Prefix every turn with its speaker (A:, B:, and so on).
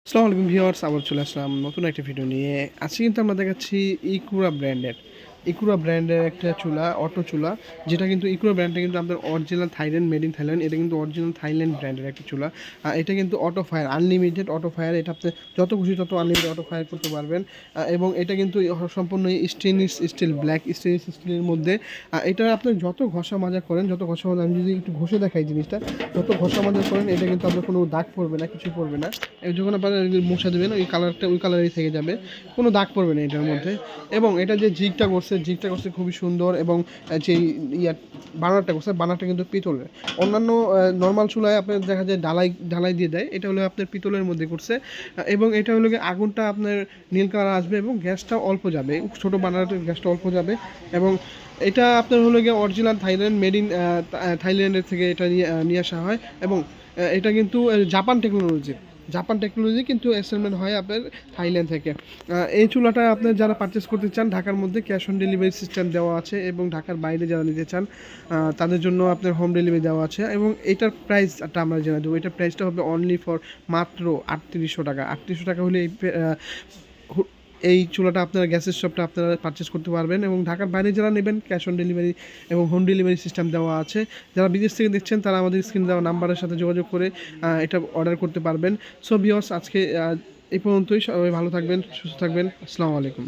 A: আসসালামু আলাইকুম ভিউয়ার্স, আবার চলে আসলাম নতুন একটা ভিডিও নিয়ে। আজকে কিন্তু আমরা দেখাচ্ছি ইকুরা ব্র্যান্ডের একটা চুলা, অটো চুলা, যেটা কিন্তু ইকুরা ব্র্যান্ডটা কিন্তু আপনার original Thailand, made in Thailand. এটা কিন্তু অরিজিনাল থাইল্যান্ড ব্র্যান্ডের একটা চুলা। এটা কিন্তু auto fire, unlimited auto fire. এটা আপনি যত খুশি তত আনলিমিটেড অটো ফায়ার করতে পারবেন। এবং এটা কিন্তু সম্পূর্ণ স্টেনলেস স্টিল, ব্ল্যাক স্টেনলেস স্টিলের মধ্যে। এটা আপনি যত ঘষা মাজা করেন, আমি যদি একটু ঘষে দেখাই জিনিসটা, যত ঘষা মাজা করেন এটা কিন্তু আপনার কোনো দাগ পড়বে না, কিছু পড়বে না। যখন আপনারা মুছা দেবেন ওই কালারটা ওই কালারই থেকে যাবে, কোনো দাগ পড়বে না এটার মধ্যে। এবং এটা যে জিগটা করছে খুবই সুন্দর। এবং যে বানারটা কিন্তু পিতলের। অন্যান্য নর্মাল চুলায় আপনার দেখা যায় ঢালাই দিয়ে দেয়, এটা হলো আপনার পিতলের মধ্যে করছে। এবং এটা হলো গিয়ে আগুনটা আপনার নীল কালার আসবে এবং গ্যাসটা অল্প যাবে, ছোটো বানারটার গ্যাসটা অল্প যাবে। এবং এটা আপনার হলো গিয়ে অরিজিনাল থাইল্যান্ড, মেড ইন থাইল্যান্ডের থেকে এটা নিয়ে আসা হয়। এবং এটা কিন্তু জাপান টেকনোলজি কিন্তু অ্যাসেম্বল হয় আপনার থাইল্যান্ড থেকে। এই চুলাটা আপনার যারা পারচেস করতে চান, ঢাকার মধ্যে ক্যাশ অন ডেলিভারি সিস্টেম দেওয়া আছে। এবং ঢাকার বাইরে যারা নিতে চান তাদের জন্য আপনার হোম ডেলিভারি দেওয়া আছে। এবং এটার প্রাইসটা আমরা জেনে দেবো। এটার প্রাইসটা হবে অনলি ফর মাত্র 3800 টাকা। 3800 টাকা হলে এই চুলাটা আপনারা, গ্যাসের স্টোভটা আপনারা পারচেস করতে পারবেন। এবং ঢাকার বাইরে যারা নেবেন, ক্যাশ অন ডেলিভারি এবং হোম ডেলিভারি সিস্টেম দেওয়া আছে। যারা বিদেশ থেকে দেখছেন তারা আমাদের স্ক্রিনে দেওয়া নাম্বারের সাথে যোগাযোগ করে এটা অর্ডার করতে পারবেন। সো ভিউয়ার্স, আজকে এই পর্যন্তই। সবাই ভালো থাকবেন, সুস্থ থাকবেন। আসসালামু আলাইকুম।